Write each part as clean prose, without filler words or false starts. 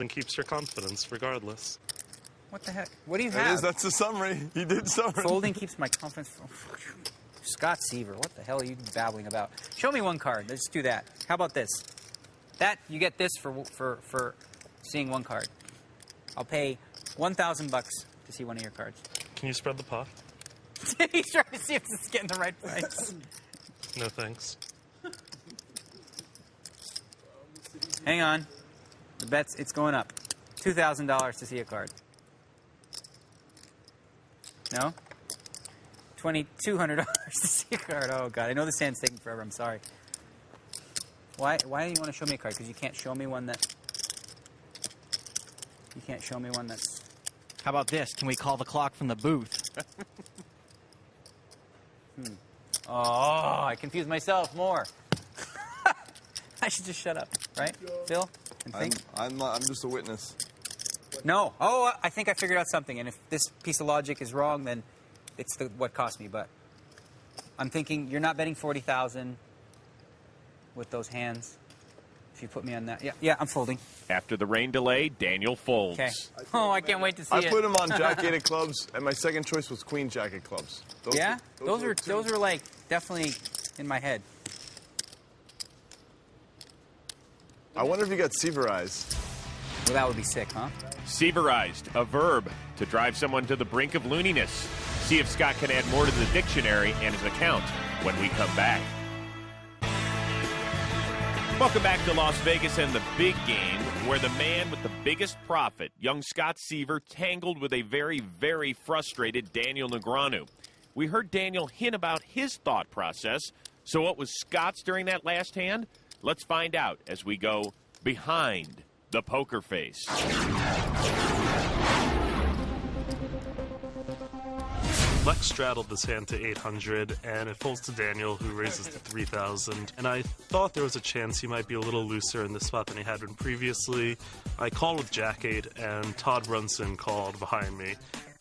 And keeps your confidence regardless. What the heck? What do you have? That's the summary. He did summary. Folding keeps my confidence. Scott Seaver, what the hell are you babbling about? Show me one card. Let's do that. How about this? That you get this for seeing one card. I'll pay $1,000 to see one of your cards. Can you spread the pot? He's trying to see if this is getting the right price. No thanks. Hang on. The bet's, it's going up. $2,000 to see a card. No? $2,200 to see a card. Oh, God. I know this hand's taking forever. I'm sorry. Why do you want to show me a card? Because you can't show me one that... You can't show me one that's... How about this? Can we call the clock from the booth? Oh, I confused myself more. I should just shut up, right, Phil? And think? I'm just a witness. No. Oh, I think I figured out something. And if this piece of logic is wrong, then it's what cost me. But I'm thinking you're not betting 40,000 with those hands. If you put me on that, yeah, I'm folding. After the rain delay, Daniel folds. Okay. Oh, I can't wait to see it. I put him on Jack-8 of clubs, and my second choice was Queen Jack of clubs. Those are like definitely in my head. I wonder if you got Seaverized. Well, that would be sick, huh? Seaverized, a verb to drive someone to the brink of looniness. See if Scott can add more to the dictionary and his account when we come back. Welcome back to Las Vegas and the big game, where the man with the biggest profit, young Scott Seaver, tangled with a very, very frustrated Daniel Negreanu. We heard Daniel hint about his thought process. So what was Scott's during that last hand? Let's find out as we go behind the poker face. Lex straddled this hand to 800, and it folds to Daniel, who raises to 3,000. And I thought there was a chance he might be a little looser in this spot than he had been previously. I called with Jack-8, and Todd Brunson called behind me.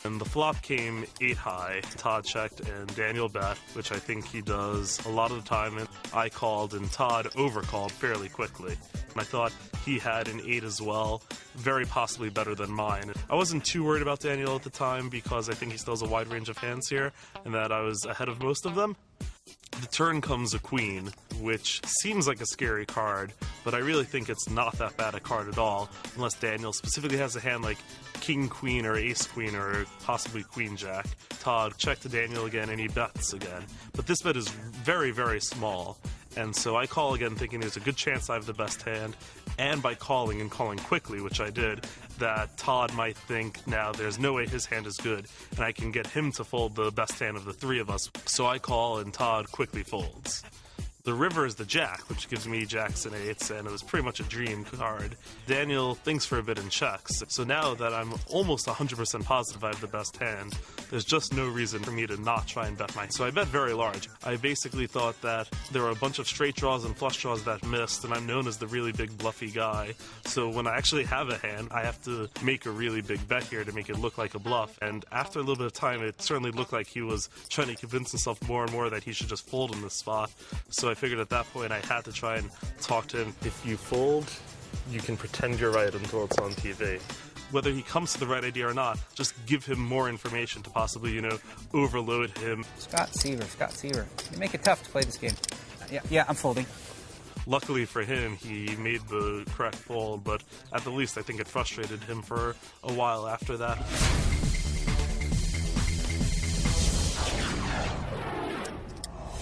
And the flop came 8 high. Todd checked and Daniel bet, which I think he does a lot of the time. And I called and Todd overcalled fairly quickly. And I thought he had an 8 as well, very possibly better than mine. I wasn't too worried about Daniel at the time because I think he still has a wide range of hands here and that I was ahead of most of them. The turn comes a queen, which seems like a scary card, but I really think it's not that bad a card at all, unless Daniel specifically has a hand like king, queen, or ace, queen, or possibly queen, jack. Todd checked to Daniel again, and he bets again. But this bet is very, very small, and so I call again thinking there's a good chance I have the best hand, and by calling and calling quickly, which I did, that Todd might think now there's no way his hand is good, and I can get him to fold the best hand of the three of us. So I call, and Todd quickly folds. The river is the jack, which gives me jacks and eights, and it was pretty much a dream card. Daniel thinks for a bit and checks. So now that I'm almost 100% positive I have the best hand, there's just no reason for me to not try and bet mine. So I bet very large. I basically thought that there were a bunch of straight draws and flush draws that missed, and I'm known as the really big bluffy guy. So when I actually have a hand, I have to make a really big bet here to make it look like a bluff. And after a little bit of time, it certainly looked like he was trying to convince himself more and more that he should just fold in this spot. So I figured at that point I had to try and talk to him. If you fold, you can pretend you're right until it's on TV. Whether he comes to the right idea or not, just give him more information to possibly, overload him. Scott Seaver. You make it tough to play this game. Yeah, I'm folding. Luckily for him, he made the correct fold, but at the least I think it frustrated him for a while after that.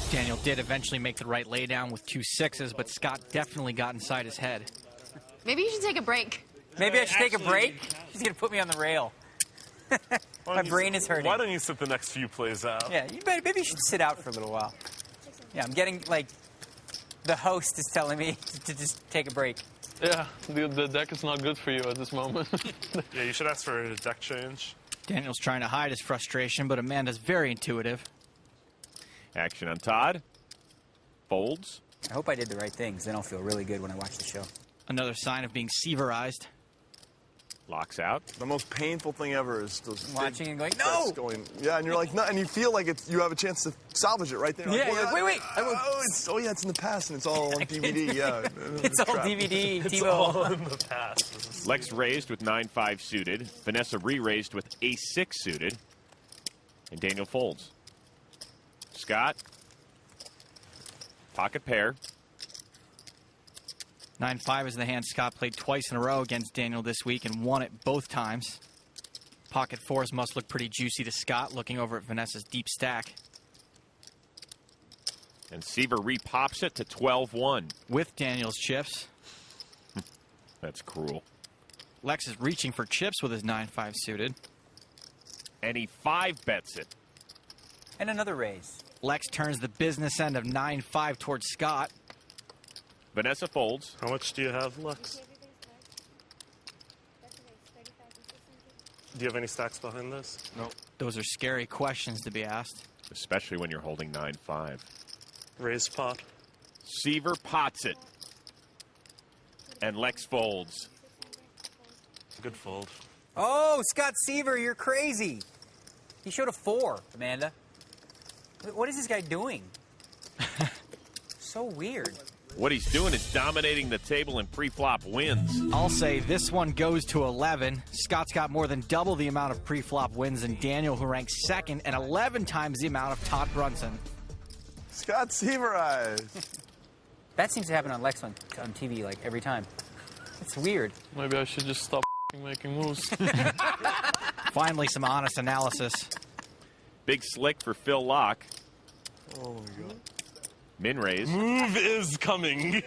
Daniel did eventually make the right laydown with 2 6s, but Scott definitely got inside his head. Maybe you should take a break. Maybe I should take a break? He's going to put me on the rail. My brain is hurting. Why don't you sit the next few plays out? Yeah, maybe you should sit out for a little while. Yeah, I'm getting, the host is telling me to just take a break. Yeah, the deck is not good for you at this moment. Yeah, you should ask for a deck change. Daniel's trying to hide his frustration, but Amanda's very intuitive. Action on Todd. Folds. I hope I did the right things. Then I'll feel really good when I watch the show. Another sign of being Seaverized. Locks out. The most painful thing ever is those Watching and going, bets no! going, yeah, and you're like, no, and you feel like you have a chance to salvage it right there. Yeah, you're like, wait. Oh, yeah, it's in the past, and it's all on DVD. Yeah, It's all DVD, It's TiVo. all in the past. Lex raised with 9-5 suited. Vanessa re-raised with Ace-6 suited. And Daniel folds. Scott. Pocket pair. 9-5 is the hand Scott played twice in a row against Daniel this week and won it both times. Pocket fours must look pretty juicy to Scott, looking over at Vanessa's deep stack. And Seaver re-pops it to 12-1. With Daniel's chips. That's cruel. Lex is reaching for chips with his 9-5 suited. And he 5-bets it. And another raise. Lex turns the business end of 9-5 towards Scott. Vanessa folds. How much do you have, Lex? Do you have any stacks behind this? Nope. Those are scary questions to be asked. Especially when you're holding 9-5. Raised pot. Seaver pots it. And Lex folds. Good fold. Oh, Scott Seaver, you're crazy. He showed a 4, Amanda. What is this guy doing? So weird. What he's doing is dominating the table in pre-flop wins. I'll say this one goes to 11. Scott's got more than double the amount of pre-flop wins than Daniel, who ranks second, and 11 times the amount of Todd Brunson. Scott Seaver eyes. That seems to happen on Lex on TV like every time. It's weird. Maybe I should just stop making moves. Finally, some honest analysis. Big slick for Phil Locke. Oh, my God. Min raise. Move is coming.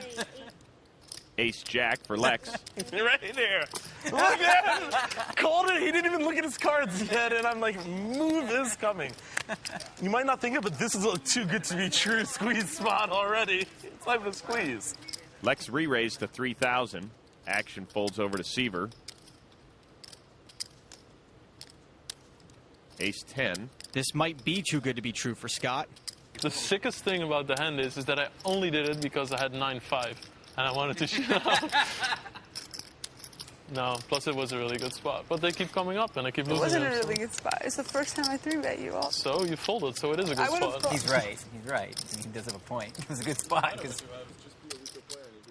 Ace-Jack for Lex. Right there. Look at him. Called it. He didn't even look at his cards yet, and I'm like, move is coming. You might not think it, but this is a too good to be true squeeze spot already. It's time to squeeze. Lex re-raised to 3,000. Action folds over to Seaver. Ace-10. This might be too good to be true for Scott. The sickest thing about the hand is that I only did it because I had 9-5, and I wanted to shoot out. No, plus it was a really good spot. But they keep coming up, and I keep losing. It wasn't a them, really good spot. It's the first time I 3-bet you all. So you folded, so it is a good spot. He's right. He's right. He does have a point. It was a good spot.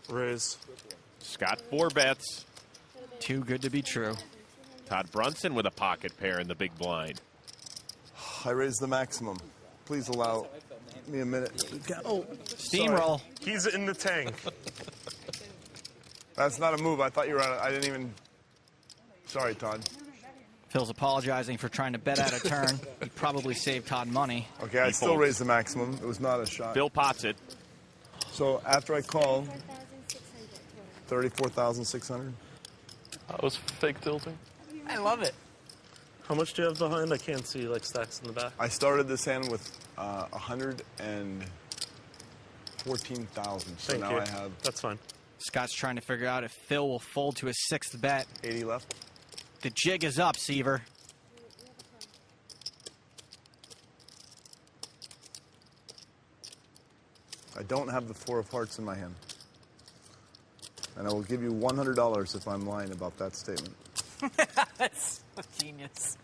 Raise. Scott 4-bets. Too good to be true. Todd Brunson with a pocket pair in the big blind. I raised the maximum. Please allow me a minute. Oh, Steamroll. He's in the tank. that's not a move. I thought you were on it. I didn't even. Sorry, Todd. Phil's apologizing for trying to bet out a turn. He probably saved Todd money. Okay, I He still folds. raised the maximum. It was not a shot. Phil pots it. So after I call, 34,600. I was fake tilting. I love it. How much do you have behind? I can't see like stacks in the back. I started this hand with 114,000. So Thank now you. I have That's fine. Scott's trying to figure out if Phil will fold to his 6th bet. 80 left. The jig is up, Seaver. I don't have the 4 of hearts in my hand. And I will give you $100 if I'm lying about that statement. That's genius.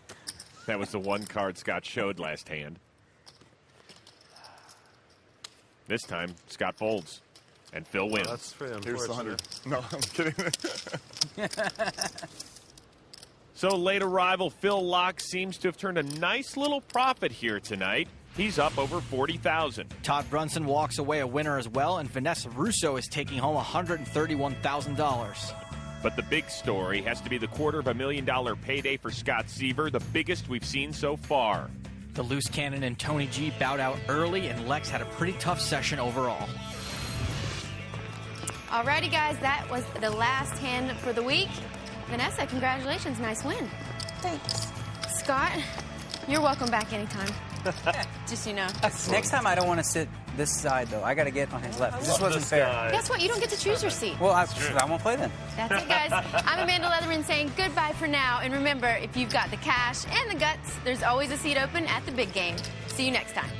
That was the one card Scott showed last hand. This time, Scott folds. And Phil wins. That's pretty Here's the unfortunate. 100. No, I'm kidding. So late arrival Phil Locke seems to have turned a nice little profit here tonight. He's up over 40,000. Todd Brunson walks away a winner as well, and Vanessa Russo is taking home $131,000. But the big story has to be the $250,000 payday for Scott Seaver, the biggest we've seen so far. The loose cannon and Tony G bowed out early, and Lex had a pretty tough session overall. Alrighty, guys, that was the last hand for the week. Vanessa, congratulations. Nice win. Thanks. Scott, you're welcome back anytime. Just so you know. Next time, I don't want to sit this side, though. I got to get on his left. This wasn't fair. Guess what? You don't get to choose your seat. Well, I won't play then. That's it, guys. I'm Amanda Leatherman saying goodbye for now. And remember, if you've got the cash and the guts, there's always a seat open at the big game. See you next time.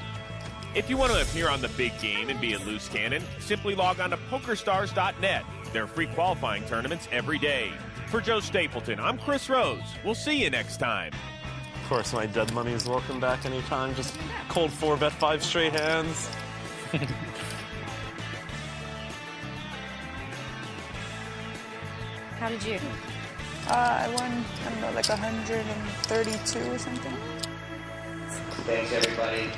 If you want to appear on the big game and be a loose cannon, simply log on to PokerStars.net. There are free qualifying tournaments every day. For Joe Stapleton, I'm Chris Rose. We'll see you next time. Of course, my dead money is welcome back anytime. Just cold 4-bet 5 straight hands. How did you? I won, I don't know, like 132 or something. Thanks, everybody.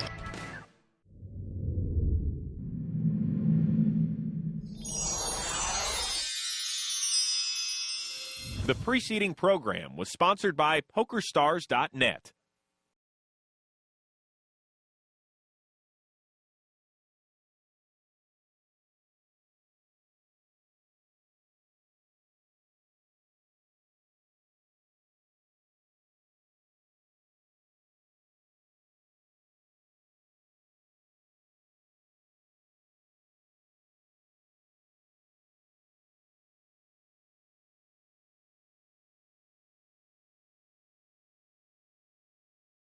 The preceding program was sponsored by PokerStars.net.